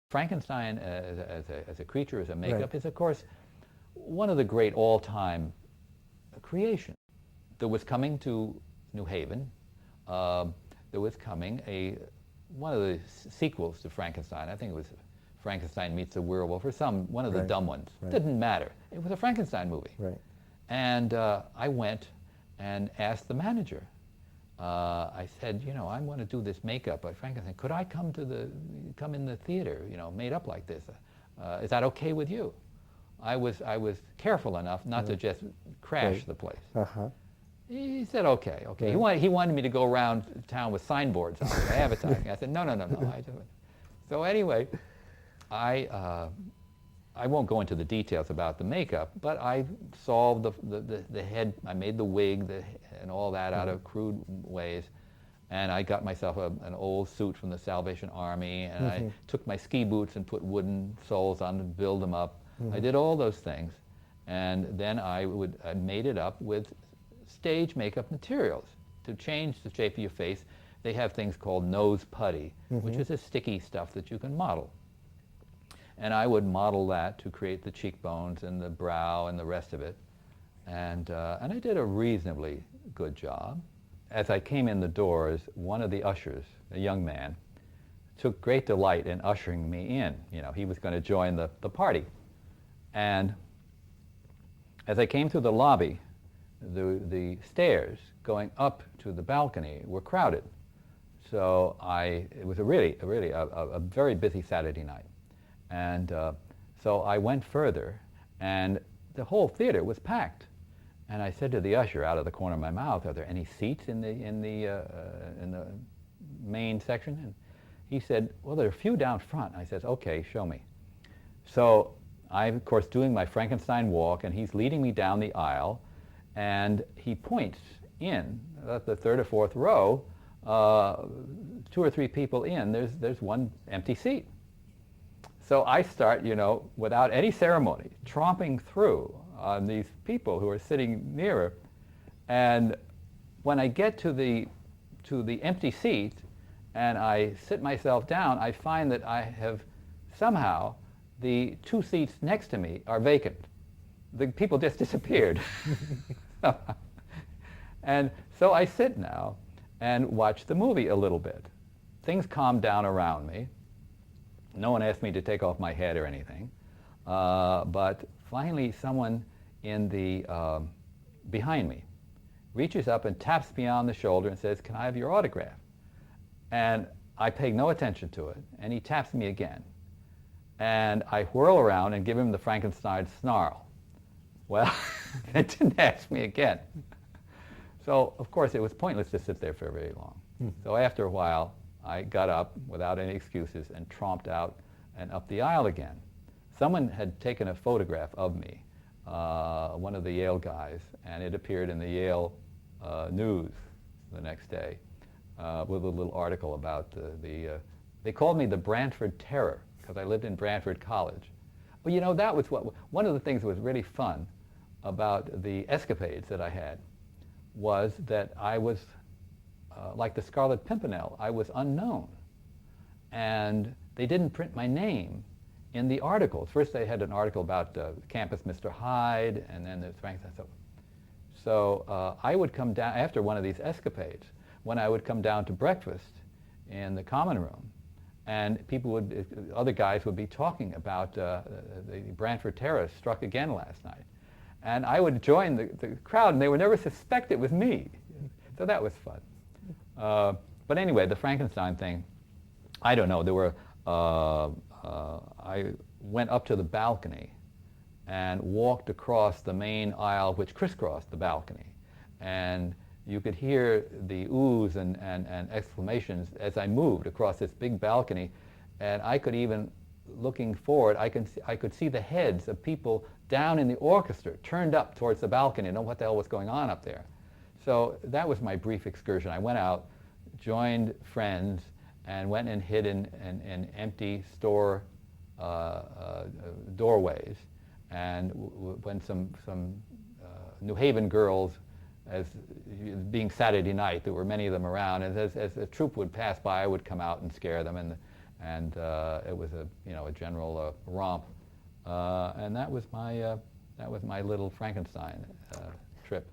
Frankenstein as a creature, as a makeup, is of course one of the great all-time creations. There was coming to New Haven, there was coming one of the sequels to Frankenstein. I think it was Frankenstein Meets the Werewolf or one of the dumb ones. Didn't matter. It was a Frankenstein movie. And I went and asked the manager. I said, I want to do this makeup by Frankenstein. Could I come in the theater, made up like this? Is that okay with you? I was careful enough not to just crash the place. He said, okay. He wanted me to go around town with signboards on it, advertising. I said, no. So anyway, I won't go into the details about the makeup, but I solved the head. I made the wig and all that out of crude ways. And I got myself an old suit from the Salvation Army, and I took my ski boots and put wooden soles on to build them up. I did all those things. And then I made it up with stage makeup materials to change the shape of your face. They have things called nose putty, which is a sticky stuff that you can model. And I would model that to create the cheekbones and the brow and the rest of it. And I did a reasonably good job. As I came in the doors, one of the ushers, a young man, took great delight in ushering me in. He was going to join the party. And as I came through the lobby, the stairs going up to the balcony were crowded. So it was a very busy Saturday night. And so I went further, and the whole theater was packed. And I said to the usher out of the corner of my mouth, "Are there any seats in the main section?" And he said, "Well, there are a few down front." I said, "Okay, show me." So I'm, of course, doing my Frankenstein walk, and he's leading me down the aisle, and he points in at the third or fourth row, 2 or 3 people in. There's one empty seat. So I start, without any ceremony, tromping through on these people who are sitting nearer. And when I get to the empty seat and I sit myself down, I find that I have somehow, the 2 seats next to me are vacant. The people just disappeared. And so I sit now and watch the movie a little bit. Things calm down around me. No one asked me to take off my head or anything. But finally, someone behind me reaches up and taps me on the shoulder and says, "Can I have your autograph?" And I pay no attention to it, and he taps me again. And I whirl around and give him the Frankenstein snarl. Well, they didn't ask me again. So, of course, it was pointless to sit there for very long. So after a while, I got up without any excuses and tromped out and up the aisle again. Someone had taken a photograph of me, one of the Yale guys, and it appeared in the Yale News the next day with a little article about they called me the Brantford Terror because I lived in Brantford College. But that was one of the things that was really fun about the escapades that I had was that I was like the Scarlet Pimpernel, I was unknown. And they didn't print my name in the articles. First they had an article about Campus Mr. Hyde, and then there's Frankenstein. So I would come down, after one of these escapades, when I would come down to breakfast in the common room, and other guys would be talking about the Brantford Terror struck again last night. And I would join the crowd, and they would never suspect it was me. So that was fun. But anyway, the Frankenstein thing, I don't know. There were, I went up to the balcony and walked across the main aisle which crisscrossed the balcony. And you could hear the oohs and exclamations as I moved across this big balcony. And I could even, looking forward, I could see the heads of people down in the orchestra turned up towards the balcony. I know what the hell was going on up there. So that was my brief excursion. I went out, joined friends, and went and hid in empty store doorways. And when some New Haven girls, as being Saturday night, there were many of them around, and as the troupe would pass by, I would come out and scare them. and it was a general romp, and that was my little Frankenstein trip.